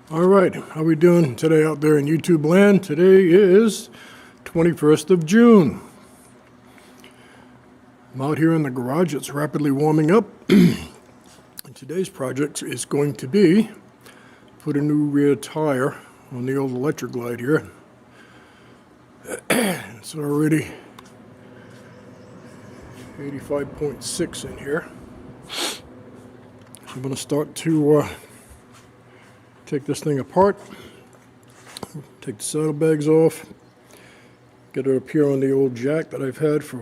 All right, how we doing today out there in YouTube land? Today is 21st of June. I'm out here in the garage. It's rapidly warming up. And today's project is going to be put a new rear tire on the old electric glide here. It's already 85.6 in here. I'm going to start to take this thing apart, take the saddlebags off, get it up here on the old jack that I've had for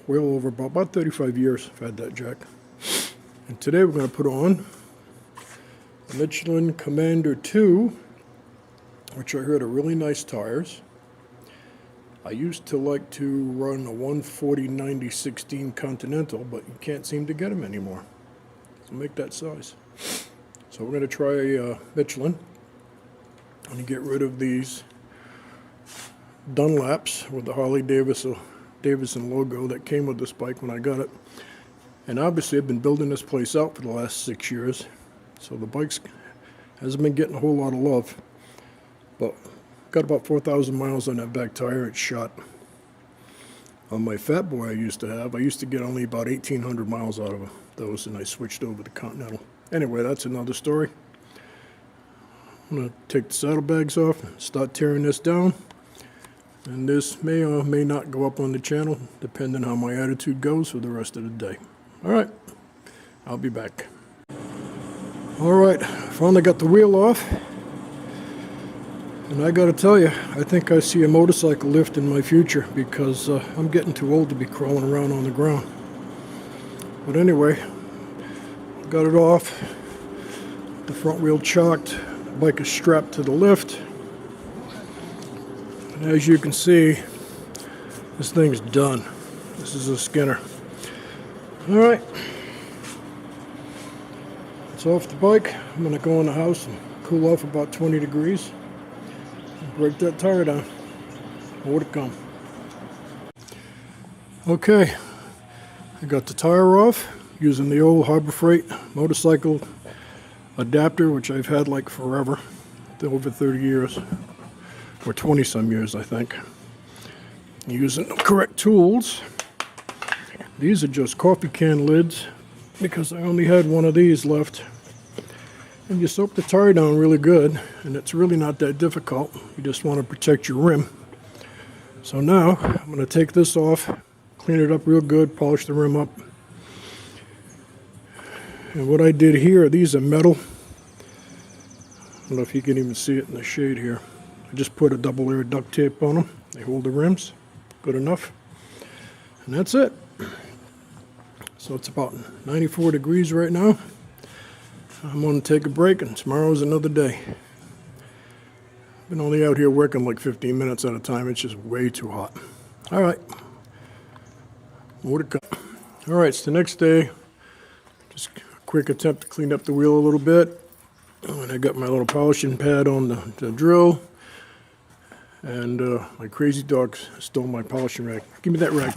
well over about 35 years. I've had that jack. And today we're going to put on the Michelin Commander 2, which I heard are really nice tires. I used to like to run a 140/90/16 Continental, but you can't seem to get them anymore. So make that size. So we're going to try Michelin. I'm going to get rid of these Dunlaps with the Harley Davidson logo that came with this bike when I got it. And obviously I've been building this place out for the last 6 years, so the bike hasn't been getting a whole lot of love. But got about 4,000 miles on that back tire. It's shot. On my Fat Boy I used to get only about 1,800 miles out of those, and I switched over to Continental. Anyway, that's another story. I'm going to take the saddlebags off and start tearing this down. And this may or may not go up on the channel, depending on how my attitude goes for the rest of the day. All right, I'll be back. All right, finally got the wheel off. And I got to tell you, I think I see a motorcycle lift in my future, because I'm getting too old to be crawling around on the ground. But anyway, got it off, the front wheel chocked, the bike is strapped to the lift, and as you can see, this thing's done. This is a Skinner. Alright, it's off the bike. I'm going to go in the house and cool off about 20 degrees and break that tire down. More to come. Okay, I got the tire off using the old Harbor Freight motorcycle adapter, which I've had like forever, over 30 years, or 20 some years I think. Using the correct tools. These are just coffee can lids, because I only had one of these left. And you soak the tire down really good, and it's really not that difficult. You just want to protect your rim. So now I'm going to take this off, clean it up real good, polish the rim up. And what I did here, these are metal. I don't know if you can even see it in the shade here. I just put a double layer of duct tape on them. They hold the rims. Good enough. And that's it. So it's about 94 degrees right now. I'm going to take a break, and tomorrow's another day. I've been only out here working like 15 minutes at a time. It's just way too hot. All right. More to come. All right, it's the next day. Just quick attempt to clean up the wheel a little bit. And I got my little polishing pad on the drill. And my crazy dog stole my polishing rag. Give me that rag.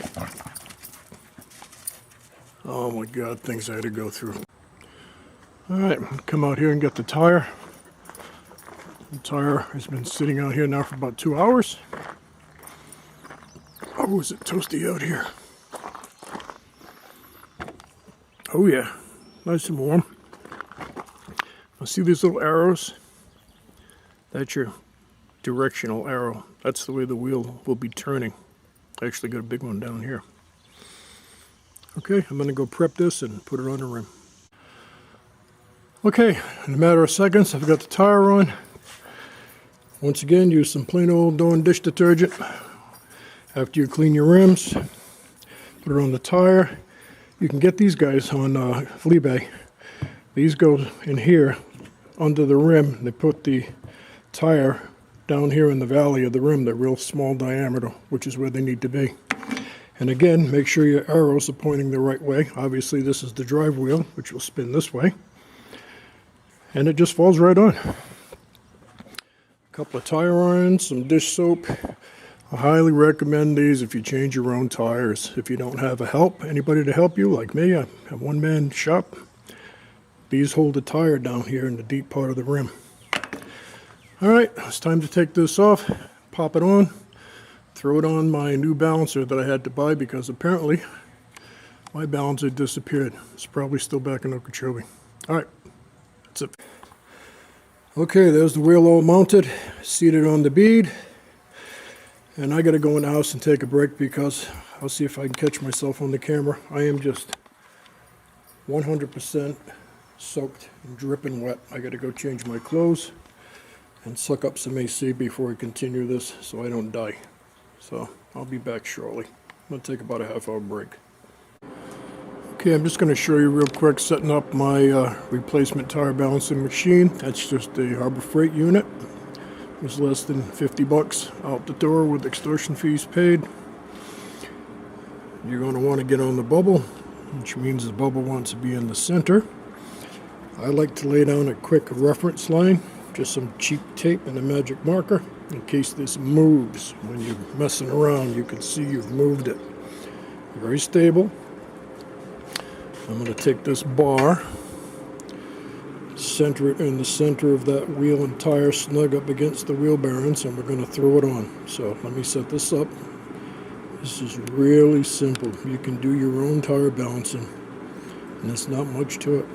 Oh my God, things I had to go through. Alright, come out here and get the tire. The tire has been sitting out here now for about 2 hours. Oh, is it toasty out here? Oh yeah. Nice and warm. Now see these little arrows? That's your directional arrow. That's the way the wheel will be turning. I actually got a big one down here. Okay, I'm going to go prep this and put it on the rim. Okay, in a matter of seconds, I've got the tire on. Once again, use some plain old Dawn dish detergent. After you clean your rims, put it on the tire. You can get these guys on Fleabag. These go in here under the rim. They put the tire down here in the valley of the rim. They're real small diameter, which is where they need to be. And again, make sure your arrows are pointing the right way. Obviously, this is the drive wheel, which will spin this way. And it just falls right on. A couple of tire irons, some dish soap. I highly recommend these if you change your own tires. If you don't have anybody to help you, like me, I have a one-man shop. These hold the tire down here in the deep part of the rim. All right, it's time to take this off, pop it on, throw it on my new balancer that I had to buy because apparently my balancer disappeared. It's probably still back in Okeechobee. All right, that's it. Okay, there's the wheel all mounted, seated on the bead. And I gotta go in the house and take a break because I'll see if I can catch myself on the camera. I am just 100% soaked and dripping wet. I gotta go change my clothes and suck up some AC before I continue this so I don't die. So I'll be back shortly. I'm gonna take about a half-hour break. Okay, I'm just gonna show you real quick setting up my replacement tire balancing machine. That's just a Harbor Freight unit. It was less than 50 bucks out the door with extortion fees paid. You're going to want to get on the bubble, which means the bubble wants to be in the center. I like to lay down a quick reference line, just some cheap tape and a magic marker, in case this moves. When you're messing around, you can see you've moved it. Very stable. I'm going to take this bar, center it in the center of that wheel and tire, snug up against the wheel bearings, and we're going to throw it on. So let me set this up. This is really simple. You can do your own tire balancing, and there's not much to it.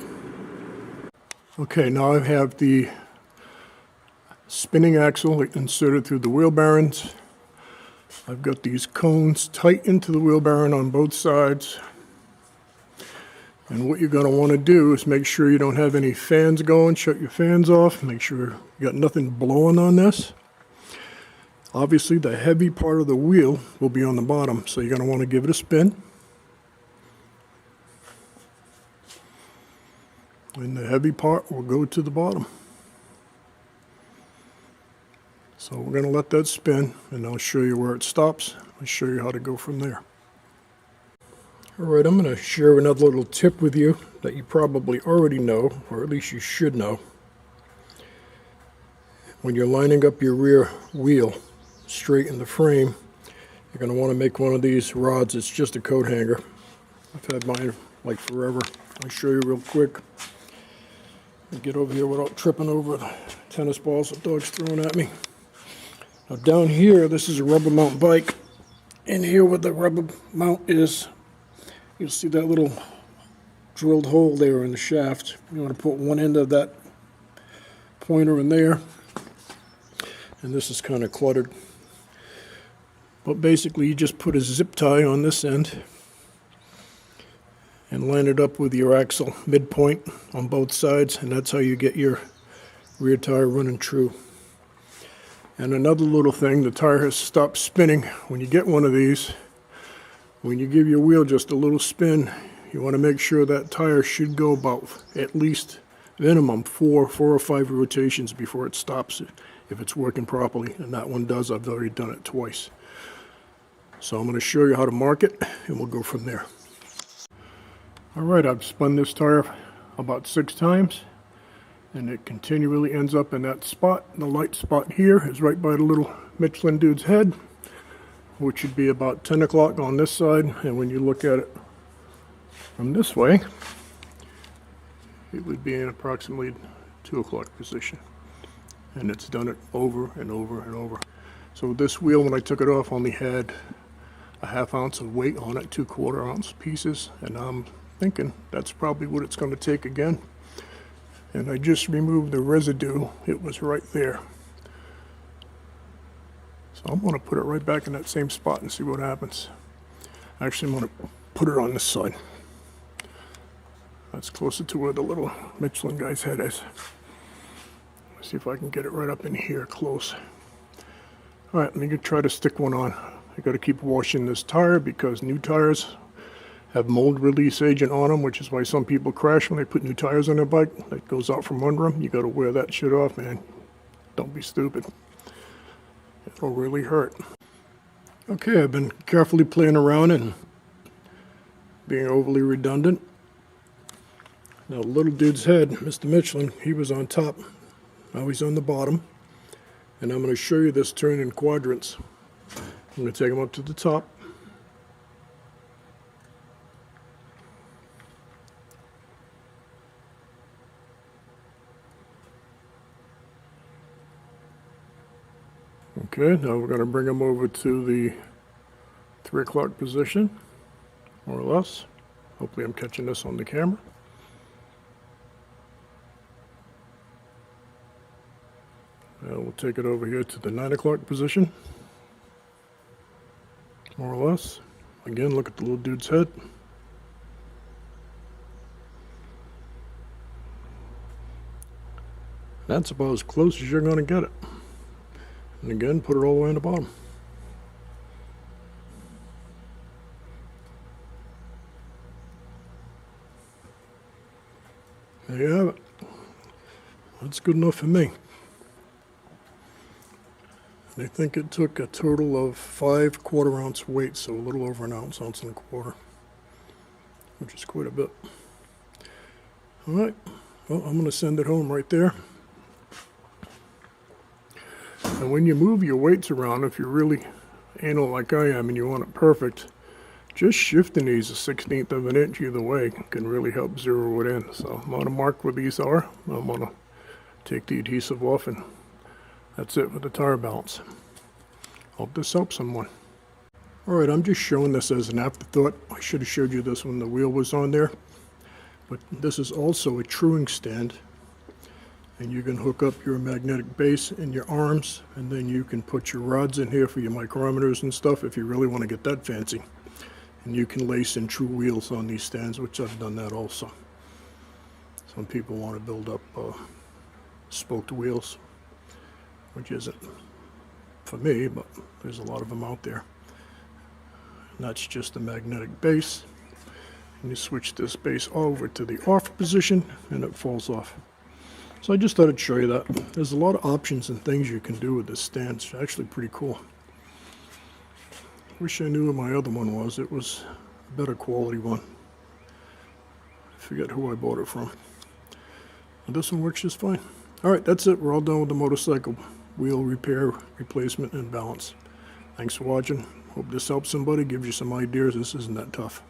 Okay, now I have the spinning axle inserted through the wheel bearings. I've got these cones tight into the wheel bearing on both sides. And what you're going to want to do is make sure you don't have any fans going. Shut your fans off. Make sure you got nothing blowing on this. Obviously, the heavy part of the wheel will be on the bottom, so you're going to want to give it a spin. And the heavy part will go to the bottom. So we're going to let that spin, and I'll show you where it stops. I'll show you how to go from there. All right, I'm going to share another little tip with you that you probably already know, or at least you should know. When you're lining up your rear wheel straight in the frame, you're going to want to make one of these rods. It's just a coat hanger. I've had mine like forever. I'll show you real quick. I'll get over here without tripping over the tennis balls the dog's throwing at me. Now down here, this is a rubber mount bike. In here where the rubber mount is, you'll see that little drilled hole there in the shaft. You want to put one end of that pointer in there. And this is kind of cluttered. But basically you just put a zip tie on this end and line it up with your axle midpoint on both sides, and that's how you get your rear tire running true. And another little thing, the tire has stopped spinning. When you get one of these, when you give your wheel just a little spin, you want to make sure that tire should go about at least minimum four or five rotations before it stops if it's working properly. And that one does. I've already done it twice. So I'm going to show you how to mark it, and we'll go from there. All right, I've spun this tire about 6 times, and it continually ends up in that spot. The light spot here is right by the little Michelin dude's head, which would be about 10 o'clock on this side. And when you look at it from this way, it would be in approximately 2 o'clock position. And it's done it over and over and over. So this wheel, when I took it off, only had a ½ ounce of weight on it, 2/4 ounce pieces. And I'm thinking that's probably what it's going to take again. And I just removed the residue. It was right there. So I'm going to put it right back in that same spot and see what happens. Actually, I'm going to put it on this side. That's closer to where the little Michelin guy's head is. Let's see if I can get it right up in here close. All right, let me try to stick one on. I got to keep washing this tire because new tires have mold release agent on them, which is why some people crash when they put new tires on their bike. That goes out from under them. You got to wear that shit off, man. Don't be stupid. It'll really hurt. Okay, I've been carefully playing around and being overly redundant. Now, the little dude's head, Mr. Michelin, he was on top. Now he's on the bottom. And I'm going to show you this turn in quadrants. I'm going to take him up to the top. Okay, now we're going to bring them over to the 3 o'clock position, more or less. Hopefully I'm catching this on the camera. Now we'll take it over here to the 9 o'clock position, more or less. Again, look at the little dude's head. That's about as close as you're going to get it. And again, put it all the way on the bottom. There you have it. That's good enough for me. I think it took a total of 5 quarter-ounce weights, so a little over an ounce, ounce and a quarter, which is quite a bit. All right, well, I'm going to send it home right there. And when you move your weights around, if you're really anal like I am and you want it perfect, just shifting these a 1/16 of an inch either way can really help zero it in. So I'm going to mark where these are. I'm going to take the adhesive off, and that's it for the tire balance. Hope this helps someone. Alright, I'm just showing this as an afterthought. I should have showed you this when the wheel was on there. But this is also a truing stand. And you can hook up your magnetic base in your arms, and then you can put your rods in here for your micrometers and stuff if you really want to get that fancy. And you can lace in true wheels on these stands, which I've done that also. Some people want to build up spoked wheels, which isn't for me, but there's a lot of them out there. And that's just a magnetic base. And you switch this base over to the off position, and it falls off. So I just thought I'd show you that. There's a lot of options and things you can do with this stand. It's actually pretty cool. Wish I knew what my other one was. It was a better quality one. I forget who I bought it from. But this one works just fine. Alright, that's it. We're all done with the motorcycle wheel repair, replacement, and balance. Thanks for watching. Hope this helps somebody, gives you some ideas. This isn't that tough.